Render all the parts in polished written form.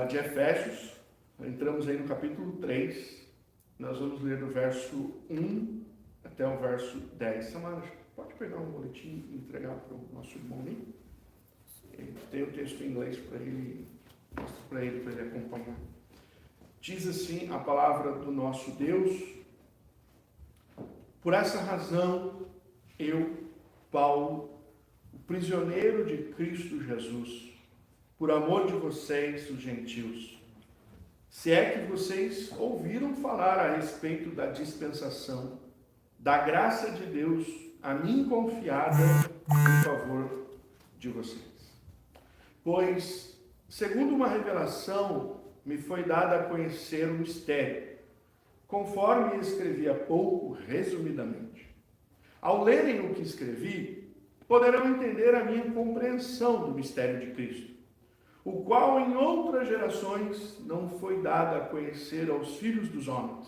de Efésios. Entramos aí no capítulo 3. Nós vamos ler do verso 1 até o verso 10. Samara, pode pegar um boletim e entregar para o nosso irmão ali? Ele tem o texto em inglês para ele, mostra para ele acompanhar. Diz assim a palavra do nosso Deus: por essa razão, eu, Paulo, o prisioneiro de Cristo Jesus, por amor de vocês, os gentios, se é que vocês ouviram falar a respeito da dispensação da graça de Deus a mim confiada em favor de vocês. Pois, segundo uma revelação, me foi dada a conhecer o mistério, conforme escrevi há pouco, resumidamente. Ao lerem o que escrevi, poderão entender a minha compreensão do mistério de Cristo, o qual em outras gerações não foi dado a conhecer aos filhos dos homens,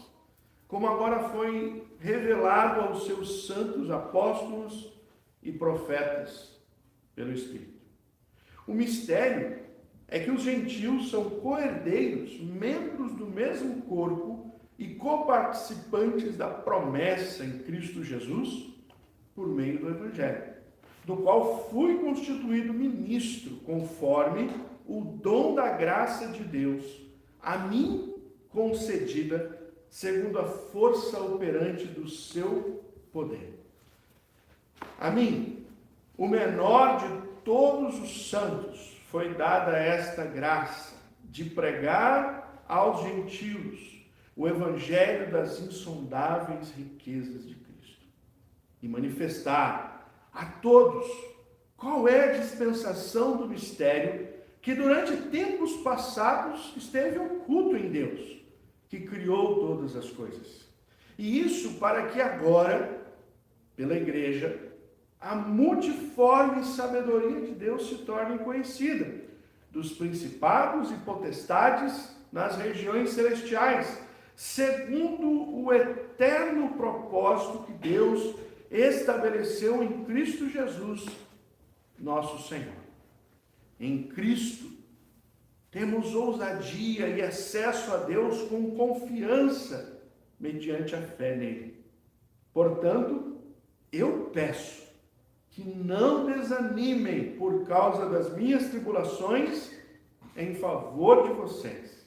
como agora foi revelado aos seus santos apóstolos e profetas pelo Espírito. O mistério é que os gentios são co-herdeiros, membros do mesmo corpo e coparticipantes da promessa em Cristo Jesus por meio do Evangelho, do qual fui constituído ministro conforme o dom da graça de Deus, a mim concedida segundo a força operante do seu poder. A mim, o menor de todos os santos, foi dada esta graça de pregar aos gentios o evangelho das insondáveis riquezas de Cristo e manifestar a todos qual é a dispensação do mistério que durante tempos passados esteve oculto em Deus, que criou todas as coisas. E isso para que agora, pela igreja, a multiforme sabedoria de Deus se torne conhecida, dos principados e potestades nas regiões celestiais, segundo o eterno propósito que Deus estabeleceu em Cristo Jesus, nosso Senhor. Em Cristo, temos ousadia e acesso a Deus com confiança, mediante a fé nele. Portanto, eu peço que não desanimem por causa das minhas tribulações em favor de vocês,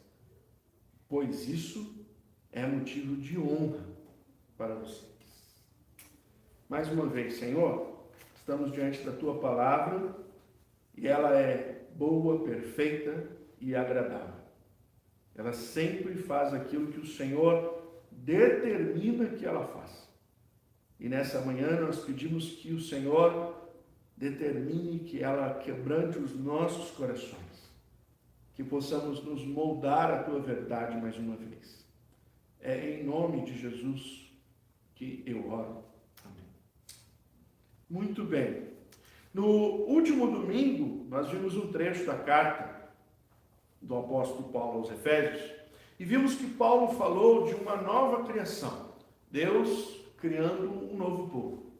pois isso é motivo de honra para vocês. Mais uma vez, Senhor, estamos diante da Tua palavra e ela é boa, perfeita e agradável. Ela sempre faz aquilo que o Senhor determina que ela faça. E nessa manhã nós pedimos que o Senhor determine que ela quebrante os nossos corações, que possamos nos moldar à Tua verdade mais uma vez. É em nome de Jesus que eu oro. Amém. Muito bem. No último domingo, nós vimos um trecho da carta do apóstolo Paulo aos Efésios e vimos que Paulo falou de uma nova criação. Deus criando um novo povo.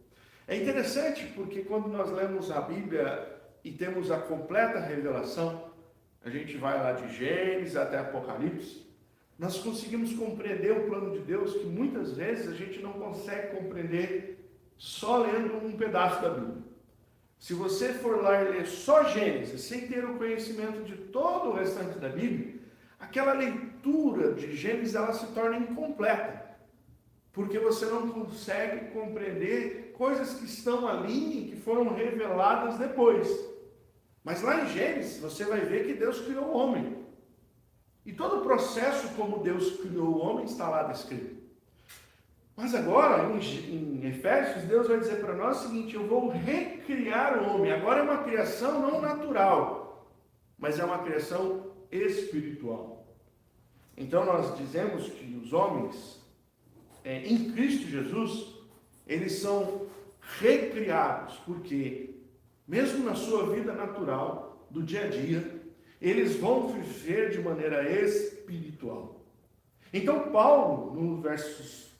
É interessante porque quando nós lemos a Bíblia e temos a completa revelação, a gente vai lá de Gênesis até Apocalipse, nós conseguimos compreender o plano de Deus que muitas vezes a gente não consegue compreender só lendo um pedaço da Bíblia. Se você for lá e ler só Gênesis, sem ter o conhecimento de todo o restante da Bíblia, aquela leitura de Gênesis ela se torna incompleta, porque você não consegue compreender coisas que estão ali e que foram reveladas depois. Mas lá em Gênesis, você vai ver que Deus criou o homem. E todo o processo como Deus criou o homem está lá descrito. Mas agora, em Efésios, Deus vai dizer para nós o seguinte: eu vou recriar o homem. Agora é uma criação não natural, mas é uma criação espiritual. Então nós dizemos que os homens, em Cristo Jesus, eles são recriados, porque mesmo na sua vida natural, do dia a dia, eles vão viver de maneira espiritual. Então Paulo, no versos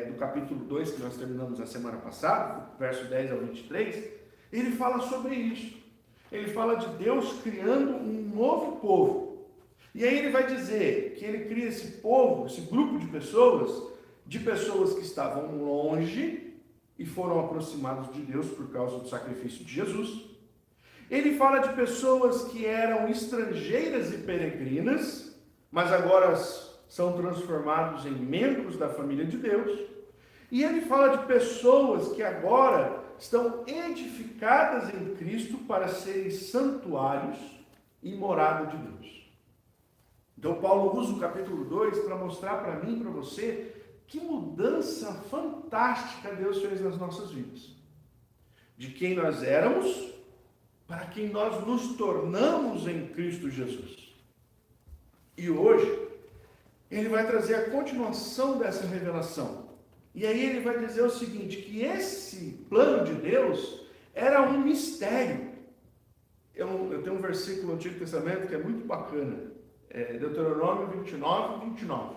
do capítulo 2, que nós terminamos a semana passada, verso 10 ao 23, ele fala sobre isso. Ele fala de Deus criando um novo povo. E aí ele vai dizer que ele cria esse povo, esse grupo de pessoas que estavam longe e foram aproximados de Deus por causa do sacrifício de Jesus. Ele fala de pessoas que eram estrangeiras e peregrinas, mas agora são transformados em membros da família de Deus. E ele fala de pessoas que agora estão edificadas em Cristo para serem santuários e morada de Deus. Então Paulo usa o capítulo 2 para mostrar para mim e para você que mudança fantástica Deus fez nas nossas vidas. De quem nós éramos para quem nós nos tornamos em Cristo Jesus. E hoje ele vai trazer a continuação dessa revelação. E aí ele vai dizer o seguinte, que esse plano de Deus era um mistério. Eu tenho um versículo no Antigo Testamento que é muito bacana. Deuteronômio 29.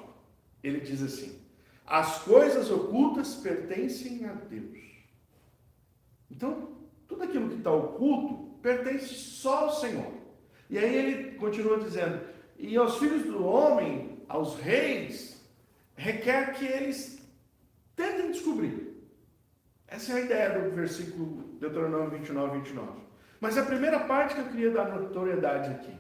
Ele diz assim, as coisas ocultas pertencem a Deus. Então, tudo aquilo que está oculto pertence só ao Senhor. E aí ele continua dizendo, e aos filhos do homem, aos reis, requer que eles tentem descobrir. Essa é a ideia do versículo Deuteronômio 29. Mas a primeira parte que eu queria dar notoriedade aqui.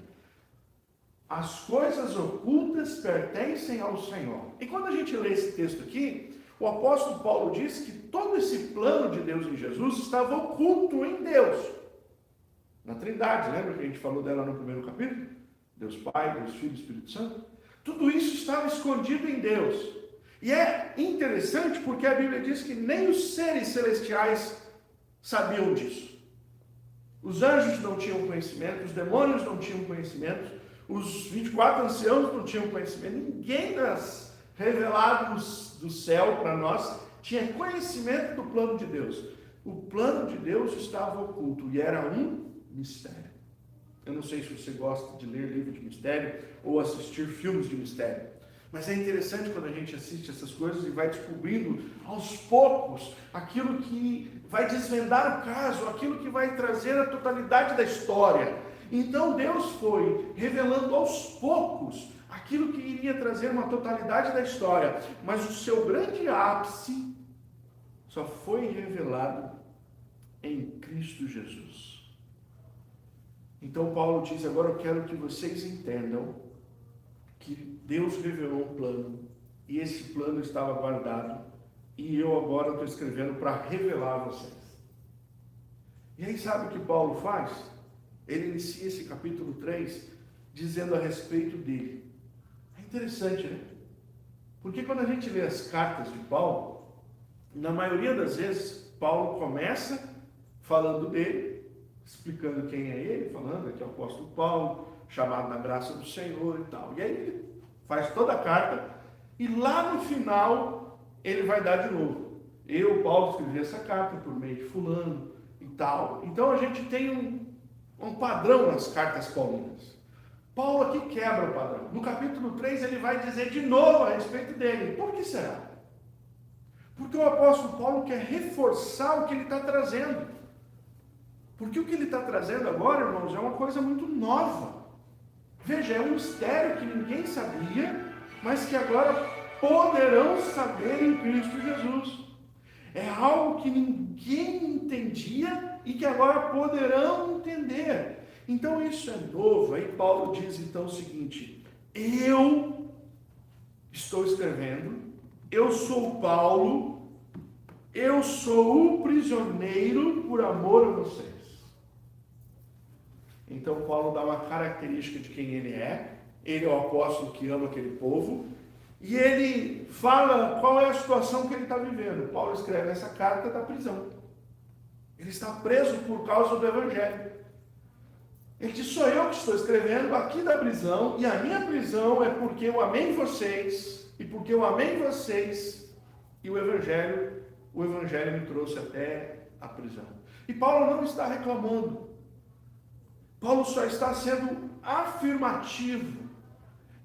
As coisas ocultas pertencem ao Senhor. E quando a gente lê esse texto aqui, o apóstolo Paulo diz que todo esse plano de Deus em Jesus estava oculto em Deus. Na Trindade, lembra que a gente falou dela no primeiro capítulo? Deus Pai, Deus Filho e Espírito Santo. Tudo isso estava escondido em Deus. E é interessante porque a Bíblia diz que nem os seres celestiais sabiam disso. Os anjos não tinham conhecimento, os demônios não tinham conhecimento, os 24 anciãos não tinham conhecimento, ninguém revelado do céu para nós tinha conhecimento do plano de Deus. O plano de Deus estava oculto e era um mistério. Eu não sei se você gosta de ler livro de mistério ou assistir filmes de mistério, mas é interessante quando a gente assiste essas coisas e vai descobrindo aos poucos aquilo que vai desvendar o caso, aquilo que vai trazer a totalidade da história. Então Deus foi revelando aos poucos aquilo que iria trazer uma totalidade da história, mas o seu grande ápice só foi revelado em Cristo Jesus. Então Paulo diz, agora eu quero que vocês entendam que Deus revelou um plano, e esse plano estava guardado, e eu agora estou escrevendo para revelar a vocês. E aí sabe o que Paulo faz? Ele inicia esse capítulo 3 dizendo a respeito dele. É interessante, né? Porque quando a gente lê as cartas de Paulo, na maioria das vezes, Paulo começa falando dele, explicando quem é ele, falando que é o apóstolo Paulo, chamado na graça do Senhor e tal. E aí ele faz toda a carta, e lá no final, ele vai dar de novo. Eu, Paulo, escrevi essa carta por meio de fulano e tal. Então a gente tem um padrão nas cartas paulinas. Paulo aqui quebra o padrão. No capítulo 3 ele vai dizer de novo a respeito dele. Por que será? Porque o apóstolo Paulo quer reforçar o que ele está trazendo. Porque o que ele está trazendo agora, irmãos, é uma coisa muito nova. Veja, é um mistério que ninguém sabia, mas que agora poderão saber em Cristo Jesus. É algo que ninguém entendia e que agora poderão entender. Então isso é novo. Aí Paulo diz então o seguinte, eu estou escrevendo, eu sou Paulo, eu sou o prisioneiro por amor a vocês. Então Paulo dá uma característica de quem ele é o apóstolo que ama aquele povo, e ele fala qual é a situação que ele está vivendo. Paulo escreve essa carta da prisão. Ele está preso por causa do Evangelho. Ele diz, sou eu que estou escrevendo aqui da prisão, e a minha prisão é porque eu amei vocês, e porque eu amei vocês, e o Evangelho me trouxe até a prisão. E Paulo não está reclamando. Paulo só está sendo afirmativo,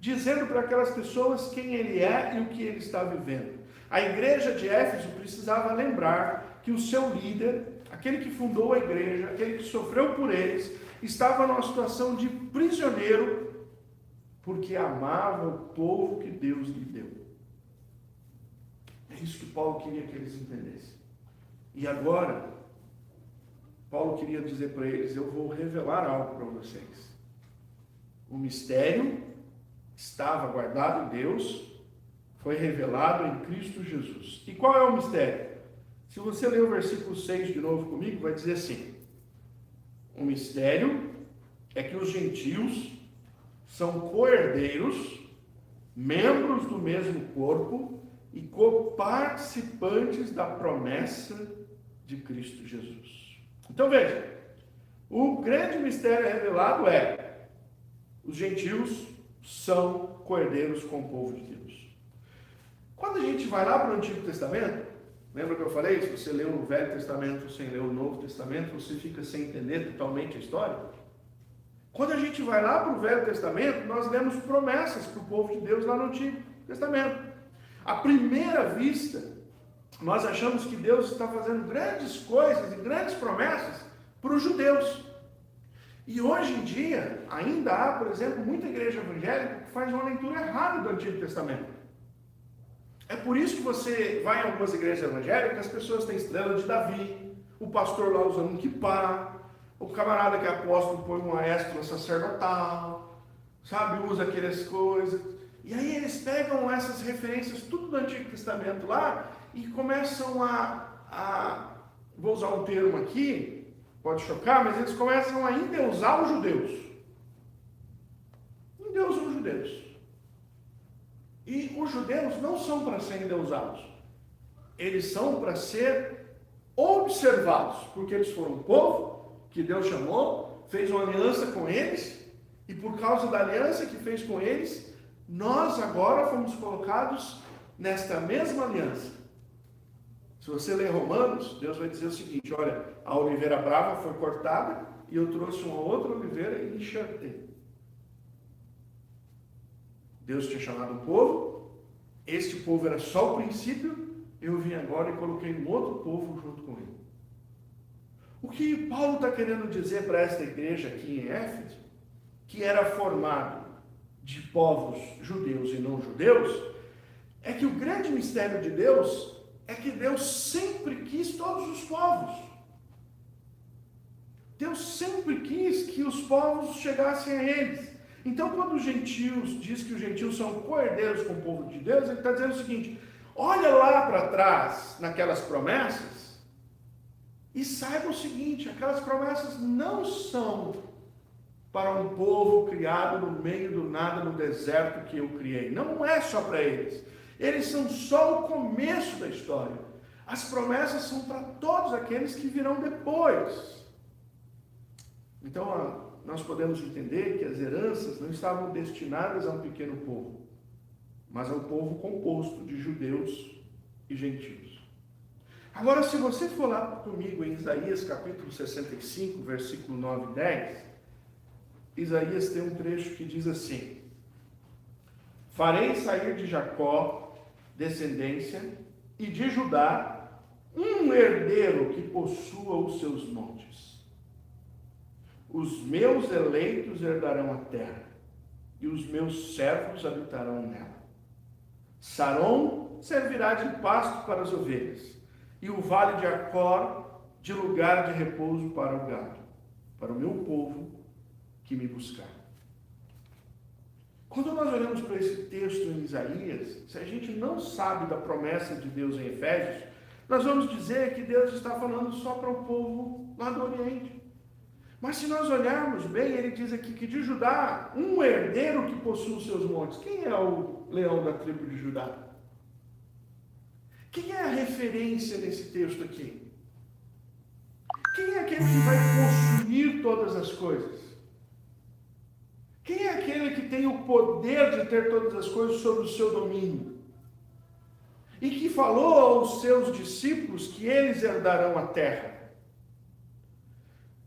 dizendo para aquelas pessoas quem ele é e o que ele está vivendo. A igreja de Éfeso precisava lembrar que o seu líder, aquele que fundou a igreja, aquele que sofreu por eles, estava numa situação de prisioneiro porque amava o povo que Deus lhe deu. É isso que Paulo queria que eles entendessem. E agora, Paulo queria dizer para eles: eu vou revelar algo para vocês. O mistério estava guardado em Deus, foi revelado em Cristo Jesus. E qual é o mistério? Se você ler o versículo 6 de novo comigo, vai dizer assim: o mistério é que os gentios são co-herdeiros, membros do mesmo corpo e coparticipantes da promessa de Cristo Jesus. Então veja, o grande mistério revelado é: os gentios são co-herdeiros com o povo de Deus. Quando a gente vai lá para o Antigo Testamento, lembra que eu falei? Se você lê o Velho Testamento sem ler o Novo Testamento, você fica sem entender totalmente a história. Quando a gente vai lá para o Velho Testamento, nós lemos promessas para o povo de Deus lá no Antigo Testamento. À primeira vista, nós achamos que Deus está fazendo grandes coisas e grandes promessas para os judeus. E hoje em dia, ainda há, por exemplo, muita igreja evangélica que faz uma leitura errada do Antigo Testamento. É por isso que você vai em algumas igrejas evangélicas, as pessoas têm estrela de Davi, o pastor lá usando um quipá, o camarada que é apóstolo põe uma éscula sacerdotal, sabe, usa aquelas coisas. E aí eles pegam essas referências, tudo do Antigo Testamento lá, e começam vou usar um termo aqui, pode chocar, mas eles começam a endeusar os judeus. Endeusam os judeus. E os judeus não são para serem endeusados. Eles são para ser observados, porque eles foram um povo que Deus chamou, fez uma aliança com eles, e por causa da aliança que fez com eles, nós agora fomos colocados nesta mesma aliança. Se você ler Romanos, Deus vai dizer o seguinte: olha, a oliveira brava foi cortada e eu trouxe uma outra oliveira e enxertei. Deus tinha chamado um povo, este povo era só o princípio, eu vim agora e coloquei um outro povo junto com ele. O que Paulo está querendo dizer para esta igreja aqui em Éfeso, que era formado de povos judeus e não judeus, é que o grande mistério de Deus é que Deus sempre quis todos os povos. Deus sempre quis que os povos chegassem a eles. Então, quando os gentios, diz que os gentios são co-herdeiros com o povo de Deus, ele está dizendo o seguinte: olha lá para trás, naquelas promessas, e saiba o seguinte: aquelas promessas não são para um povo criado no meio do nada, no deserto que eu criei. Não é só para eles. Eles são só o começo da história. As promessas são para todos aqueles que virão depois. Então, nós podemos entender que as heranças não estavam destinadas a um pequeno povo, mas a um povo composto de judeus e gentios. Agora, se você for lá comigo em Isaías capítulo 65, versículo 9 e 10, Isaías tem um trecho que diz assim: farei sair de Jacó descendência e de Judá um herdeiro que possua os seus montes. Os meus eleitos herdarão a terra, e os meus servos habitarão nela. Saron servirá de pasto para as ovelhas, e o vale de Acor de lugar de repouso para o gado, para o meu povo que me buscar. Quando nós olhamos para esse texto em Isaías, se a gente não sabe da promessa de Deus em Efésios, nós vamos dizer que Deus está falando só para o povo lá do Oriente. Mas se nós olharmos bem, ele diz aqui que de Judá, um herdeiro que possui os seus montes. Quem é o leão da tribo de Judá? Quem é a referência nesse texto aqui? Quem é aquele que vai possuir todas as coisas? Quem é aquele que tem o poder de ter todas as coisas sob o seu domínio? E que falou aos seus discípulos que eles herdarão a terra.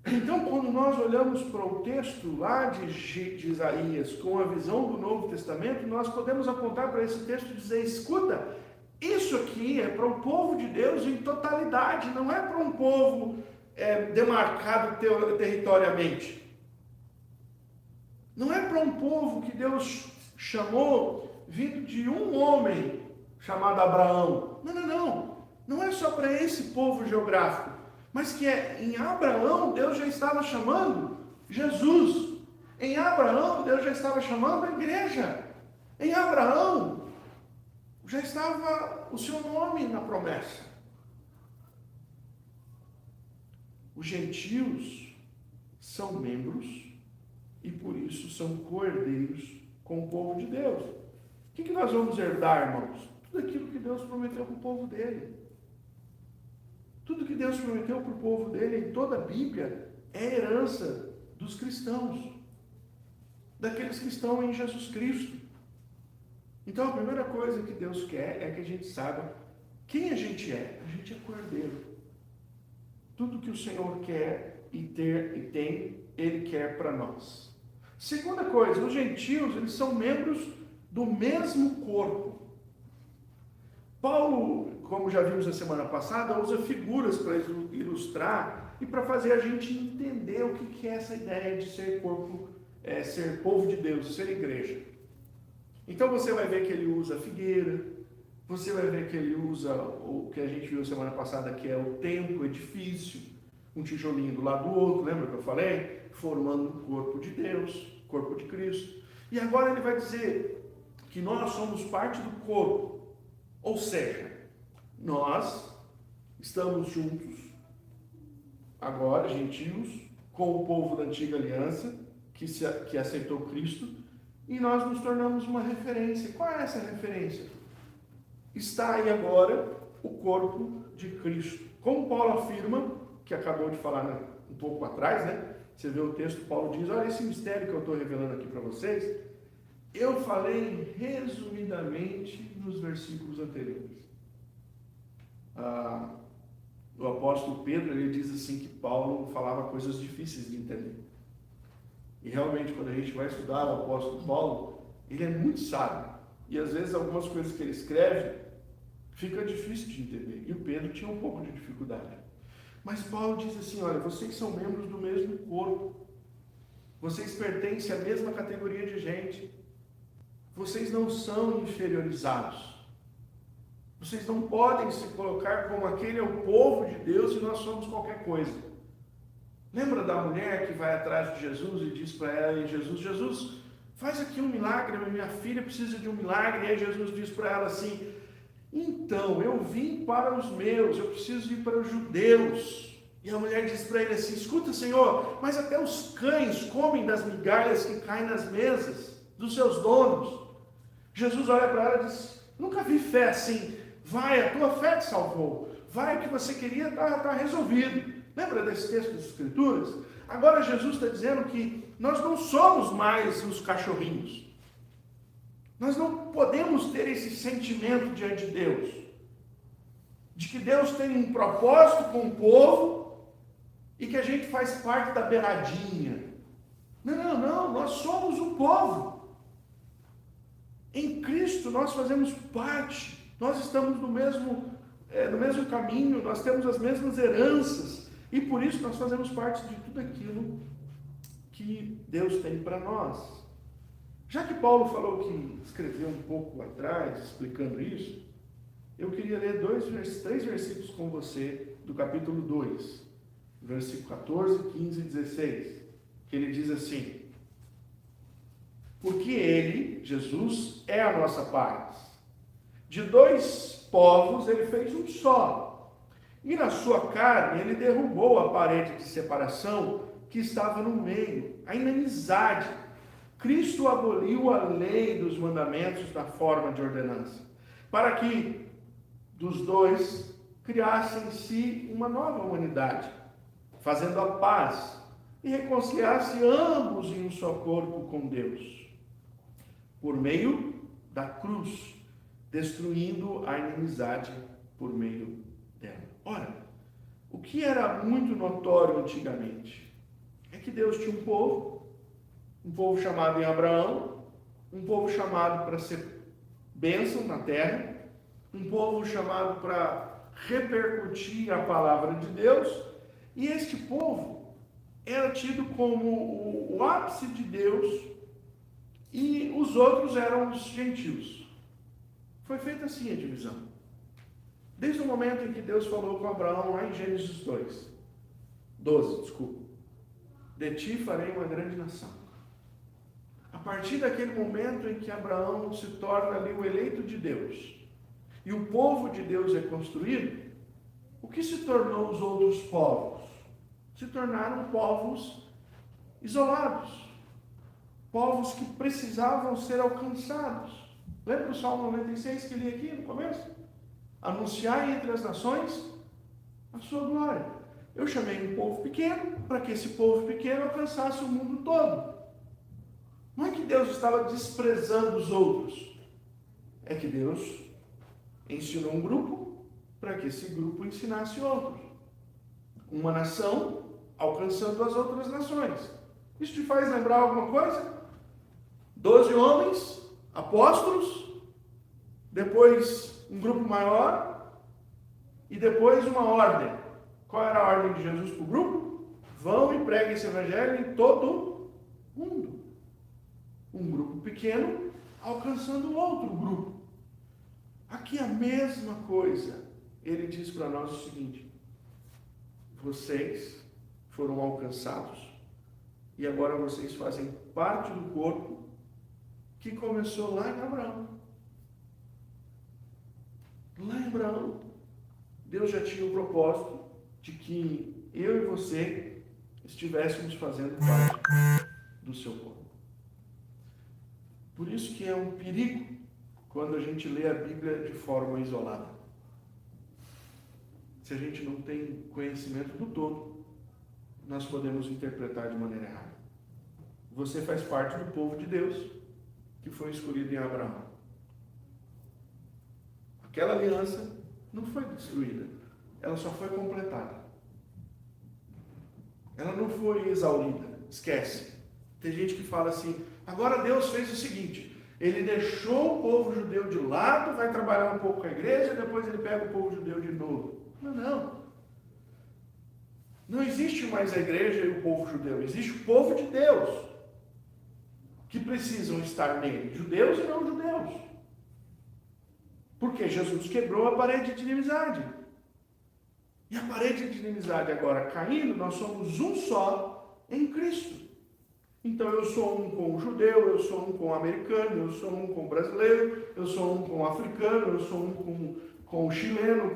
Então, quando nós olhamos para o texto lá de Isaías, com a visão do Novo Testamento, nós podemos apontar para esse texto e dizer: escuta, isso aqui é para o povo de Deus em totalidade, não é para um povo demarcado territoriamente. Não é para um povo que Deus chamou vindo de um homem chamado Abraão. Não, não, não. Não é só para esse povo geográfico, mas que em Abraão Deus já estava chamando Jesus. Em Abraão Deus já estava chamando a igreja. Em Abraão já estava o seu nome na promessa. Os gentios são membros e por isso são co-herdeiros com o povo de Deus. O que nós vamos herdar, irmãos? Tudo aquilo que Deus prometeu para o povo dele. Tudo que Deus prometeu para o povo dele em toda a Bíblia é herança dos cristãos, daqueles que estão em Jesus Cristo. Então a primeira coisa que Deus quer é que a gente saiba quem a gente é. A gente é co-herdeiro. Tudo que o Senhor quer e tem, Ele quer para nós. Segunda coisa, os gentios, eles são membros do mesmo corpo. Paulo, como já vimos na semana passada, usa figuras para ilustrar e para fazer a gente entender o que é essa ideia de ser corpo, ser povo de Deus, ser igreja. Então você vai ver que ele usa a figueira, você vai ver que ele usa o que a gente viu semana passada, que é o templo, o edifício, um tijolinho do lado do outro, lembra que eu falei? Formando o corpo de Deus, corpo de Cristo. E agora ele vai dizer que nós somos parte do corpo, ou seja, nós estamos juntos, agora, gentios, com o povo da antiga aliança, que aceitou Cristo, e nós nos tornamos uma referência. Qual é essa referência? Está aí agora o corpo de Cristo. Como Paulo afirma, que acabou de falar um pouco atrás, né? Você vê o texto, Paulo diz, olha esse mistério que eu estou revelando aqui para vocês, eu falei resumidamente nos versículos anteriores. O apóstolo Pedro, ele diz assim que Paulo falava coisas difíceis de entender. E realmente, quando a gente vai estudar o apóstolo Paulo, ele é muito sábio. E às vezes algumas coisas que ele escreve fica difícil de entender. E o Pedro tinha um pouco de dificuldade. Mas Paulo diz assim, olha, vocês são membros do mesmo corpo. Vocês pertencem à mesma categoria de gente. Vocês não são inferiorizados. Vocês não podem se colocar como aquele é o povo de Deus e nós somos qualquer coisa. Lembra da mulher que vai atrás de Jesus e diz para ela, e Jesus, faz aqui um milagre, minha filha precisa de um milagre. E aí Jesus diz para ela assim, então, eu vim para os meus, eu preciso ir para os judeus. E a mulher diz para ele assim, escuta, Senhor, mas até os cães comem das migalhas que caem nas mesas dos seus donos. Jesus olha para ela e diz, nunca vi fé assim, vai, a tua fé te salvou, vai, o que você queria está resolvido. Lembra desse texto das Escrituras? Agora Jesus está dizendo que nós não somos mais os cachorrinhos. Nós não podemos ter esse sentimento diante de Deus, de que Deus tem um propósito com o povo e que a gente faz parte da beiradinha. Não, nós somos o povo. Em Cristo nós fazemos parte, nós estamos no mesmo caminho, nós temos as mesmas heranças e por isso nós fazemos parte de tudo aquilo que Deus tem para nós. Já que Paulo falou que escreveu um pouco atrás, explicando isso, eu queria ler 3 versículos com você, do capítulo 2, versículo 14, 15 e 16, que ele diz assim, porque ele, Jesus, é a nossa paz. De 2 povos ele fez um só, e na sua carne ele derrubou a parede de separação que estava no meio, a inimizade. Cristo aboliu a lei dos mandamentos na forma de ordenança, para que dos dois criasse em si uma nova humanidade, fazendo a paz e reconciliasse ambos em um só corpo com Deus, por meio da cruz, destruindo a inimizade por meio dela. Ora, o que era muito notório antigamente é que Deus tinha um povo chamado em Abraão, um povo chamado para ser bênção na terra, um povo chamado para repercutir a palavra de Deus, e este povo era tido como o ápice de Deus e os outros eram os gentios. Foi feita assim a divisão. Desde o momento em que Deus falou com Abraão, lá em Gênesis 12, de ti farei uma grande nação. A partir daquele momento em que Abraão se torna ali o eleito de Deus, e o povo de Deus é construído, o que se tornou os outros povos? Se tornaram povos isolados, povos que precisavam ser alcançados. Lembra o Salmo 96 que li aqui no começo? Anunciar entre as nações a sua glória. Eu chamei um povo pequeno para que esse povo pequeno alcançasse o mundo todo. Não é que Deus estava desprezando os outros, é que Deus ensinou um grupo para que esse grupo ensinasse outros. Uma nação alcançando as outras nações. Isso te faz lembrar alguma coisa? 12 homens, apóstolos, depois um grupo maior e depois uma ordem. Qual era a ordem de Jesus para o grupo? Vão e preguem esse evangelho em todo mundo. Um grupo pequeno alcançando outro grupo. Aqui a mesma coisa. Ele diz para nós o seguinte: vocês foram alcançados e agora vocês fazem parte do corpo que começou lá em Abraão. Lá em Abraão, Deus já tinha o propósito de que eu e você estivéssemos fazendo parte do seu corpo. Por isso que é um perigo quando a gente lê a Bíblia de forma isolada. Se a gente não tem conhecimento do todo, nós podemos interpretar de maneira errada. Você faz parte do povo de Deus que foi escolhido em Abraão. Aquela aliança não foi destruída, ela só foi completada. Ela não foi exaurida, esquece. Tem gente que fala assim: agora Deus fez o seguinte, ele deixou o povo judeu de lado, vai trabalhar um pouco com a igreja, depois ele pega o povo judeu de novo. Não existe mais a igreja e o povo judeu, existe o povo de Deus, que precisam estar nele, judeus e não judeus. Porque Jesus quebrou a parede de inimizade. E a parede de inimizade agora caindo, nós somos um só em Cristo. Então eu sou um com o judeu, eu sou um com o americano, eu sou um com o brasileiro, eu sou um com o africano, eu sou um com o chileno,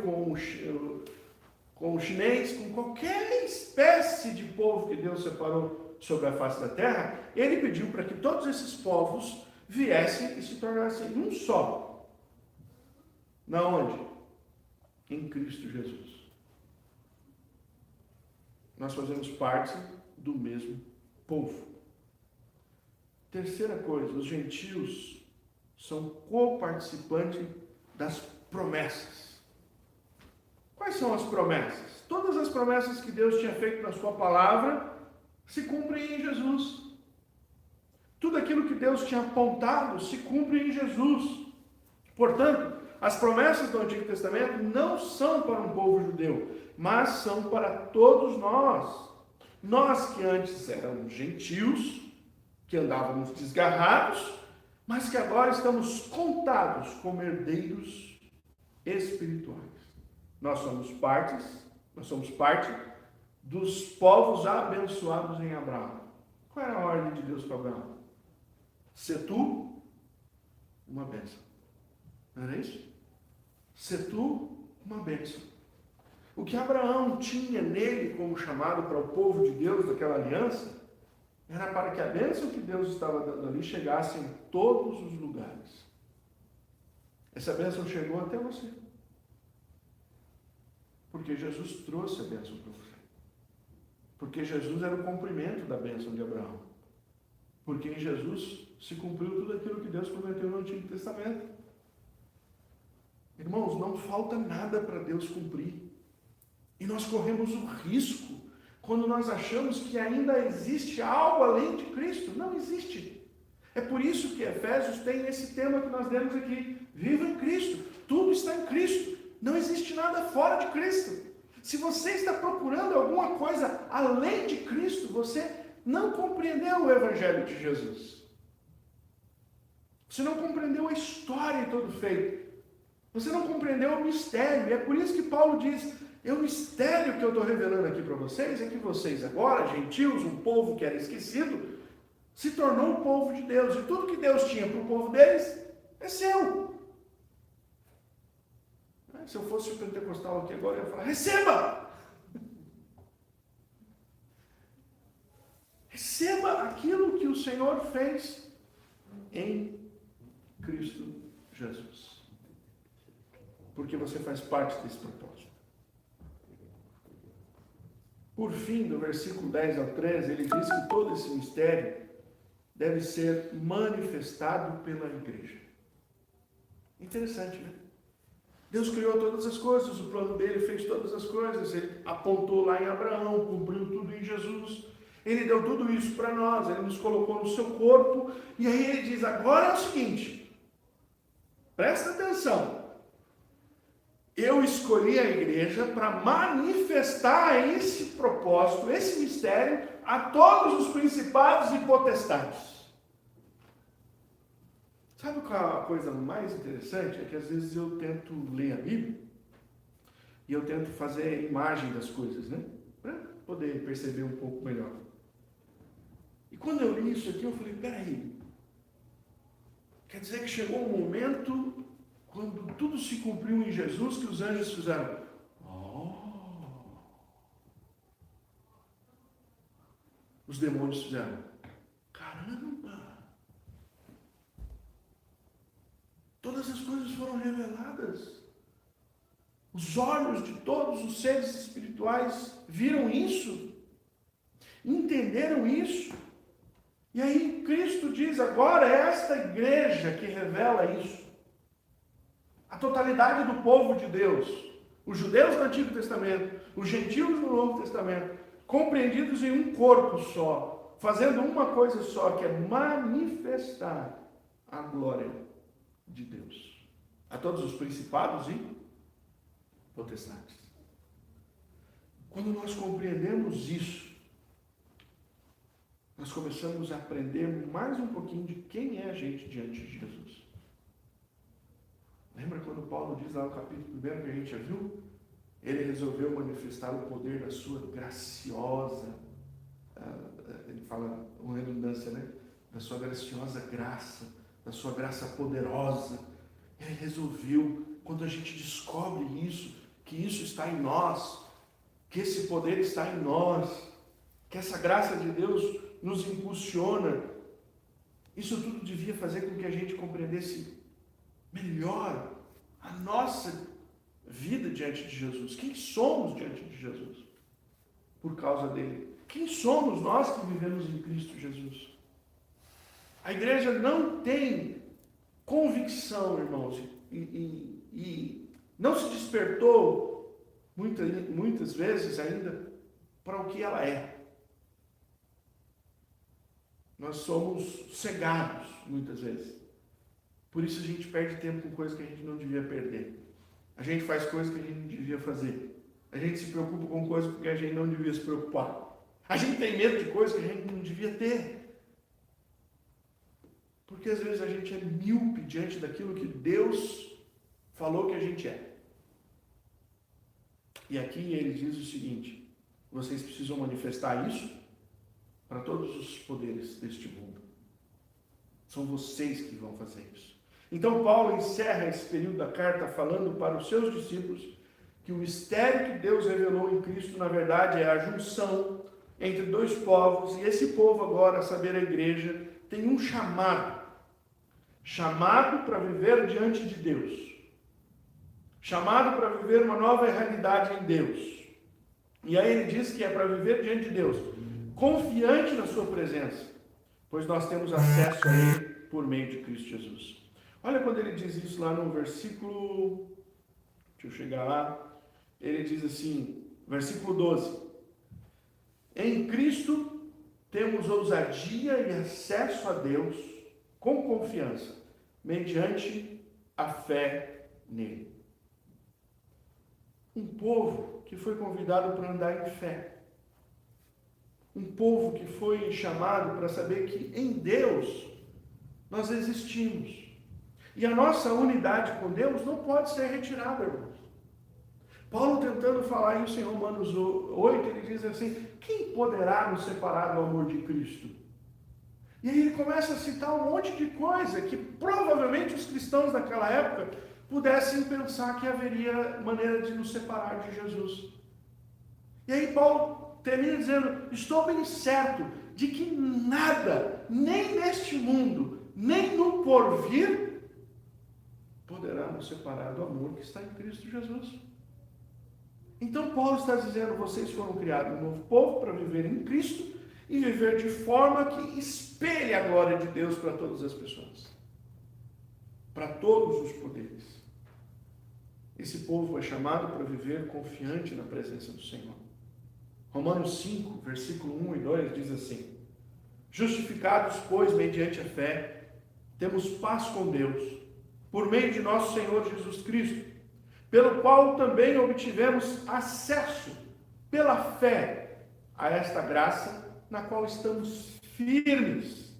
com o chinês, com qualquer espécie de povo que Deus separou sobre a face da terra. Ele pediu para que todos esses povos viessem e se tornassem um só. Na onde? Em Cristo Jesus. Nós fazemos parte do mesmo povo. Terceira coisa, os gentios são coparticipantes das promessas. Quais são as promessas? Todas as promessas que Deus tinha feito na sua palavra se cumprem em Jesus. Tudo aquilo que Deus tinha apontado se cumpre em Jesus. Portanto, as promessas do Antigo Testamento não são para um povo judeu, mas são para todos nós. Nós que antes éramos gentios, que andávamos desgarrados, mas que agora estamos contados como herdeiros espirituais. Nós somos parte dos povos abençoados em Abraão. Qual era a ordem de Deus para Abraão? Se tu, uma bênção. Não era isso? Se tu, uma bênção. O que Abraão tinha nele como chamado para o povo de Deus daquela aliança, era para que a bênção que Deus estava dando ali chegasse em todos os lugares. Essa bênção chegou até você. Porque Jesus trouxe a bênção para você. Porque Jesus era o cumprimento da bênção de Abraão. Porque em Jesus se cumpriu tudo aquilo que Deus prometeu no Antigo Testamento. Irmãos, não falta nada para Deus cumprir. E nós corremos o risco quando nós achamos que ainda existe algo além de Cristo. Não existe. É por isso que Efésios tem esse tema que nós demos aqui. Viva em Cristo. Tudo está em Cristo. Não existe nada fora de Cristo. Se você está procurando alguma coisa além de Cristo, você não compreendeu o Evangelho de Jesus. Você não compreendeu a história e todo o feito. Você não compreendeu o mistério. E é por isso que Paulo diz, o mistério que eu estou revelando aqui para vocês é que vocês agora, gentios, um povo que era esquecido, se tornou o povo de Deus. E tudo que Deus tinha para o povo deles é seu. Se eu fosse o pentecostal aqui agora, eu ia falar, receba! Receba aquilo que o Senhor fez em Cristo Jesus. Porque você faz parte desse propósito. Por fim, do versículo 10 ao 13, ele diz que todo esse mistério deve ser manifestado pela igreja. Interessante, né? Deus criou todas as coisas, o plano dele fez todas as coisas, ele apontou lá em Abraão, cumpriu tudo em Jesus. Ele deu tudo isso para nós, ele nos colocou no seu corpo, e aí ele diz, agora é o seguinte, presta atenção, eu escolhi a igreja para manifestar esse propósito, esse mistério, a todos os principados e potestades. Sabe qual é a coisa mais interessante? É que às vezes eu tento ler a Bíblia, e eu tento fazer imagem das coisas, né? Para poder perceber um pouco melhor. E quando eu li isso aqui, eu falei, peraí, quer dizer que chegou um momento, quando tudo se cumpriu em Jesus, que os anjos fizeram, os demônios fizeram, caramba, todas as coisas foram reveladas, os olhos de todos os seres espirituais viram isso, entenderam isso. E aí Cristo diz, agora é esta igreja que revela isso. A totalidade do povo de Deus, os judeus do Antigo Testamento, os gentios do Novo Testamento, compreendidos em um corpo só, fazendo uma coisa só, que é manifestar a glória de Deus a todos os principados e potestades. Quando nós compreendemos isso, nós começamos a aprender mais um pouquinho de quem é a gente diante de Jesus. Lembra quando Paulo diz lá no capítulo 1 que a gente já viu? Ele resolveu manifestar o poder da sua graciosa, ele fala uma redundância, né? Da sua graciosa graça, da sua graça poderosa. Ele resolveu, quando a gente descobre isso, que isso está em nós, que esse poder está em nós, que essa graça de Deus nos impulsiona, isso tudo devia fazer com que a gente compreendesse melhor a nossa vida diante de Jesus. Quem somos diante de Jesus? Por causa dele. Quem somos nós que vivemos em Cristo Jesus? A igreja não tem convicção, irmãos, e não se despertou muitas vezes ainda para o que ela é. Nós somos cegados, muitas vezes. Por isso a gente perde tempo com coisas que a gente não devia perder. A gente faz coisas que a gente não devia fazer. A gente se preocupa com coisas que a gente não devia se preocupar. A gente tem medo de coisas que a gente não devia ter. Porque às vezes a gente é míope diante daquilo que Deus falou que a gente é. E aqui ele diz o seguinte, vocês precisam manifestar isso para todos os poderes deste mundo. São vocês que vão fazer isso. Então Paulo encerra esse período da carta falando para os seus discípulos que o mistério que Deus revelou em Cristo, na verdade, é a junção entre dois povos, e esse povo agora, a saber, a igreja, tem um chamado para viver diante de Deus, chamado para viver uma nova realidade em Deus. E aí ele diz que é para viver diante de Deus, confiante na sua presença, pois nós temos acesso a ele por meio de Cristo Jesus. Olha quando ele diz isso lá no versículo, deixa eu chegar lá, ele diz assim, versículo 12, em Cristo temos ousadia e acesso a Deus com confiança, mediante a fé nele. Um povo que foi convidado para andar em fé. Um povo que foi chamado para saber que em Deus Nós existimos. E a nossa unidade com Deus não pode ser retirada, irmãos. Paulo, tentando falar isso em Romanos 8, ele diz assim: quem poderá nos separar do amor de Cristo? E aí ele começa a citar um monte de coisa que provavelmente os cristãos daquela época pudessem pensar que haveria maneira de nos separar de Jesus. E aí Paulo termina dizendo: estou bem certo de que nada, nem neste mundo, nem no porvir, poderá nos separar do amor que está em Cristo Jesus. Então Paulo está dizendo: vocês foram criados um novo povo para viver em Cristo e viver de forma que espelhe a glória de Deus para todas as pessoas, para todos os poderes. Esse povo é chamado para viver confiante na presença do Senhor. Romanos 5, versículo 1 e 2 diz assim: justificados, pois, mediante a fé, temos paz com Deus, por meio de nosso Senhor Jesus Cristo, pelo qual também obtivemos acesso, pela fé, a esta graça, na qual estamos firmes,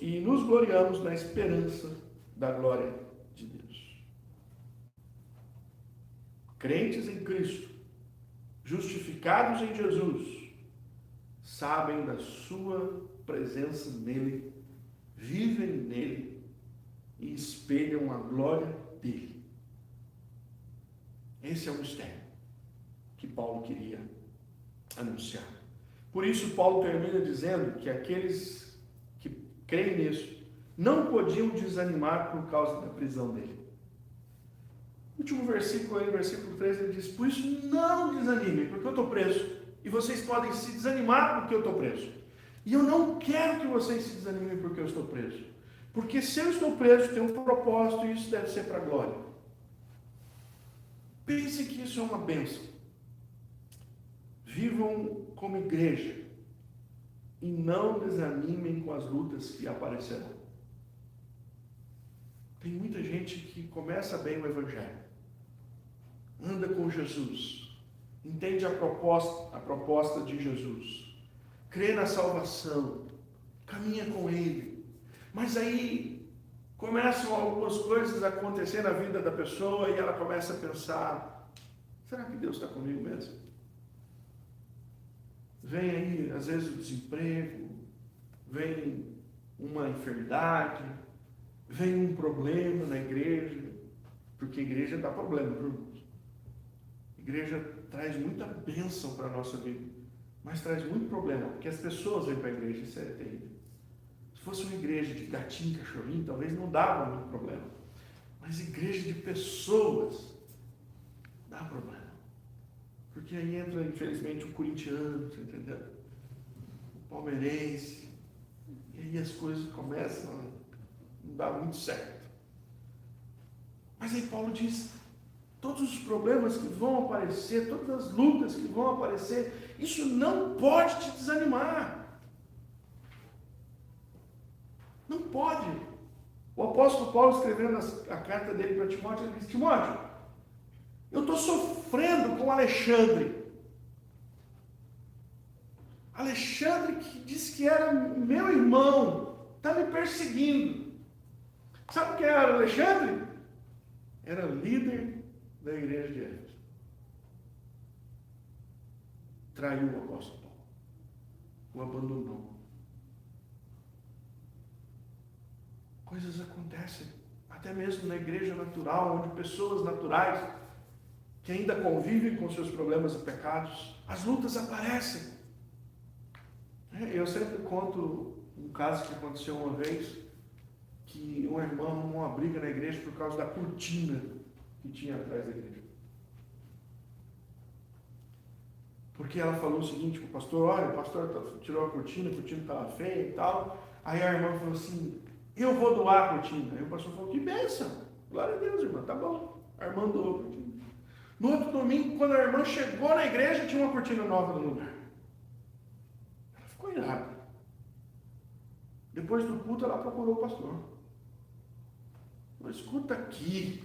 e nos gloriamos na esperança da glória de Deus. Crentes em Cristo, justificados em Jesus, sabem da sua presença nele, vivem nele e espelham a glória dele. Esse é o mistério que Paulo queria anunciar. Por isso Paulo termina dizendo que aqueles que creem nisso não podiam desanimar por causa da prisão dele. O último versículo, aí, versículo 3, ele diz: por isso não desanimem, porque eu estou preso. E vocês podem se desanimar porque eu estou preso. E eu não quero que vocês se desanimem porque eu estou preso. Porque se eu estou preso, tem um propósito e isso deve ser para a glória. Pense que isso é uma bênção. Vivam como igreja e não desanimem com as lutas que aparecerão. Tem muita gente que começa bem o Evangelho, anda com Jesus, entende a proposta de Jesus, crê na salvação, caminha com Ele, mas aí começam algumas coisas a acontecer na vida da pessoa e ela começa a pensar: será que Deus está comigo mesmo? Vem aí, às vezes, o desemprego, vem uma enfermidade, vem um problema na igreja, porque a igreja dá problema, viu, irmãos? A igreja traz muita bênção para a nossa vida, mas traz muito problema, porque as pessoas vêm para a igreja, isso é terrível. Se fosse uma igreja de gatinho, cachorrinho, talvez não dava muito problema, mas igreja de pessoas dá problema. Porque aí entra, infelizmente, o corintiano, você entendeu? O palmeirense. E aí as coisas começam a não dar muito certo. Mas aí Paulo diz: todos os problemas que vão aparecer, todas as lutas que vão aparecer, isso não pode te desanimar. Não pode. O apóstolo Paulo, escrevendo a carta dele para Timóteo, ele diz: Timóteo, eu estou sofrendo com Alexandre. Alexandre, que disse que era meu irmão, está me perseguindo. Sabe o que era Alexandre? Era líder da igreja de Éfeso. Traiu o apóstolo Paulo. O abandonou. Coisas acontecem, até mesmo na igreja natural, onde pessoas naturais que ainda convivem com seus problemas e pecados, as lutas aparecem. Eu sempre conto um caso que aconteceu uma vez, que uma irmã arrumou uma briga na igreja por causa da cortina que tinha atrás da igreja. Porque ela falou o seguinte para o pastor: olha, o pastor tirou a cortina estava feia e tal. Aí a irmã falou assim: eu vou doar a cortina. Aí o pastor falou: que bênção, glória a Deus, irmã, tá bom. A irmã doou a cortina. No outro domingo, quando a irmã chegou na igreja, tinha uma cortina nova no lugar. Ela ficou irada. Depois do culto, ela procurou o pastor. Falou: escuta aqui,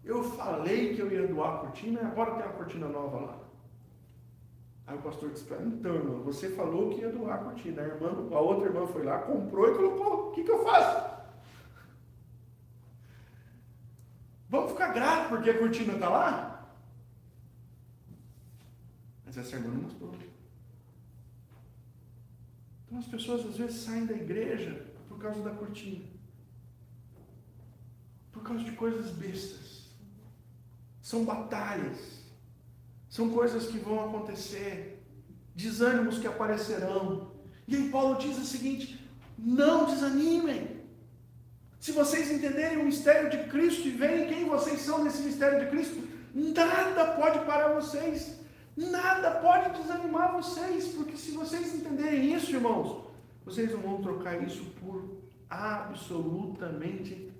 eu falei que eu ia doar a cortina e agora tem uma cortina nova lá. Aí o pastor disse para ela, então, irmã, você falou que ia doar a cortina. A outra irmã foi lá, comprou e colocou. O que eu faço? Vamos ficar gratos porque a cortina está lá? Mas essa irmã não gostou. Então as pessoas às vezes saem da igreja por causa da cortina. Por causa de coisas bestas. São batalhas. São coisas que vão acontecer. Desânimos que aparecerão. E aí Paulo diz o seguinte, não desanimem. Se vocês entenderem o mistério de Cristo e veem quem vocês são nesse mistério de Cristo, nada pode parar vocês. Nada pode desanimar vocês. Porque se vocês entenderem isso, irmãos, vocês não vão trocar isso por absolutamente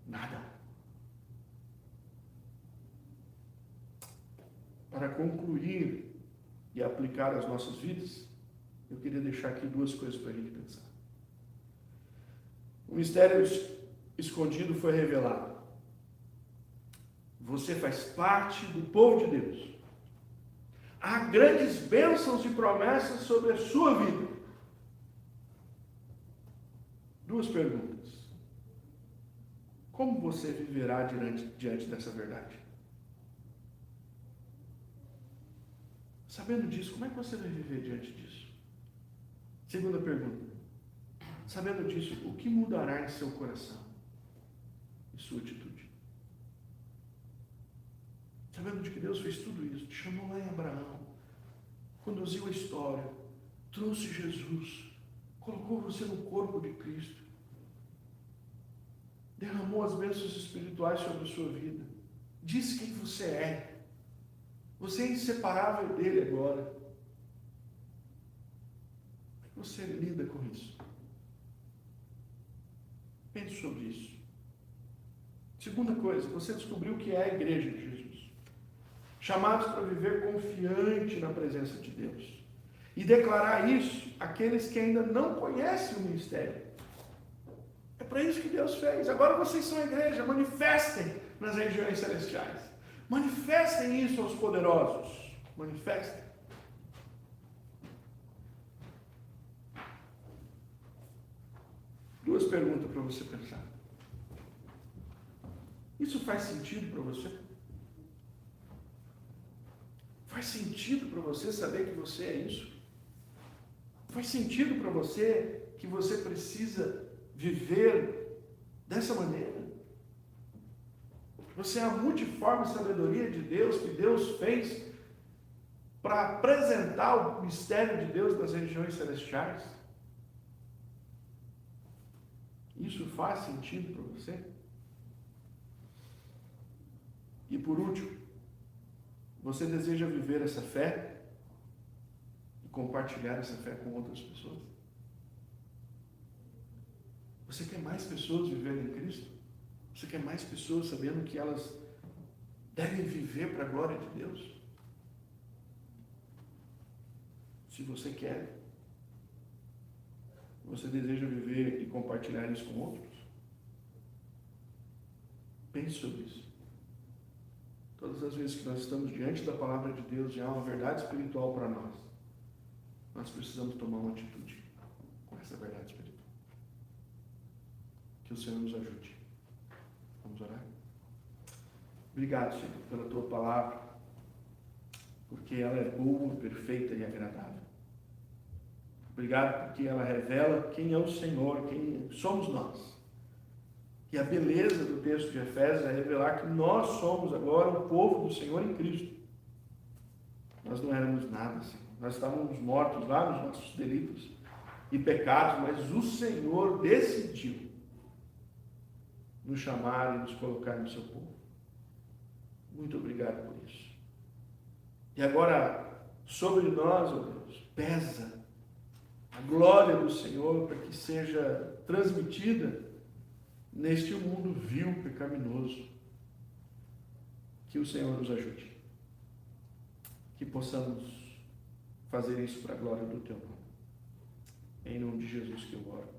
nada. Para concluir e aplicar as nossas vidas, eu queria deixar aqui duas coisas para a gente pensar. O mistério escondido foi revelado. Você faz parte do povo de Deus. Há grandes bênçãos e promessas sobre a sua vida. Duas perguntas. Como você viverá diante dessa verdade? Sabendo disso, como é que você vai viver diante disso? Segunda pergunta. Sabendo disso, o que mudará em seu coração e sua atitude? Sabendo de que Deus fez tudo isso, te chamou lá em Abraão, conduziu a história, trouxe Jesus, colocou você no corpo de Cristo, derramou as bênçãos espirituais sobre a sua vida, disse quem você é, você é inseparável dele agora. Como você lida com isso? Pense sobre isso. Segunda coisa, você descobriu que é a igreja de Jesus. Chamados para viver confiante na presença de Deus. E declarar isso àqueles que ainda não conhecem o ministério. É para isso que Deus fez. Agora vocês são a igreja, manifestem nas regiões celestiais. Manifestem isso aos poderosos. Manifestem. Duas perguntas para você pensar. Isso faz sentido para você? Faz sentido para você saber que você é isso? Faz sentido para você que você precisa viver dessa maneira? Você é a multiforme sabedoria de Deus que Deus fez para apresentar o mistério de Deus nas regiões celestiais? Isso faz sentido para você? E por último, você deseja viver essa fé e compartilhar essa fé com outras pessoas? Você quer mais pessoas vivendo em Cristo? Você quer mais pessoas sabendo que elas devem viver para a glória de Deus? Se você quer, você deseja viver e compartilhar isso com outros? Pense sobre isso. Todas as vezes que nós estamos diante da palavra de Deus e há uma verdade espiritual para nós, nós precisamos tomar uma atitude com essa verdade espiritual. Que o Senhor nos ajude. Vamos orar? Obrigado, Senhor, pela tua palavra, porque ela é boa, perfeita e agradável. Obrigado porque ela revela quem é o Senhor, quem somos nós. E a beleza do texto de Efésios é revelar que nós somos agora o povo do Senhor em Cristo. Nós não éramos nada, Senhor. Nós estávamos mortos lá nos nossos delitos e pecados, mas o Senhor decidiu nos chamar e nos colocar no seu povo. Muito obrigado por isso. E agora, sobre nós, ó Deus, pesa a glória do Senhor para que seja transmitida neste mundo vil, pecaminoso. Que o Senhor nos ajude. Que possamos fazer isso para a glória do Teu nome. Em nome de Jesus que eu oro.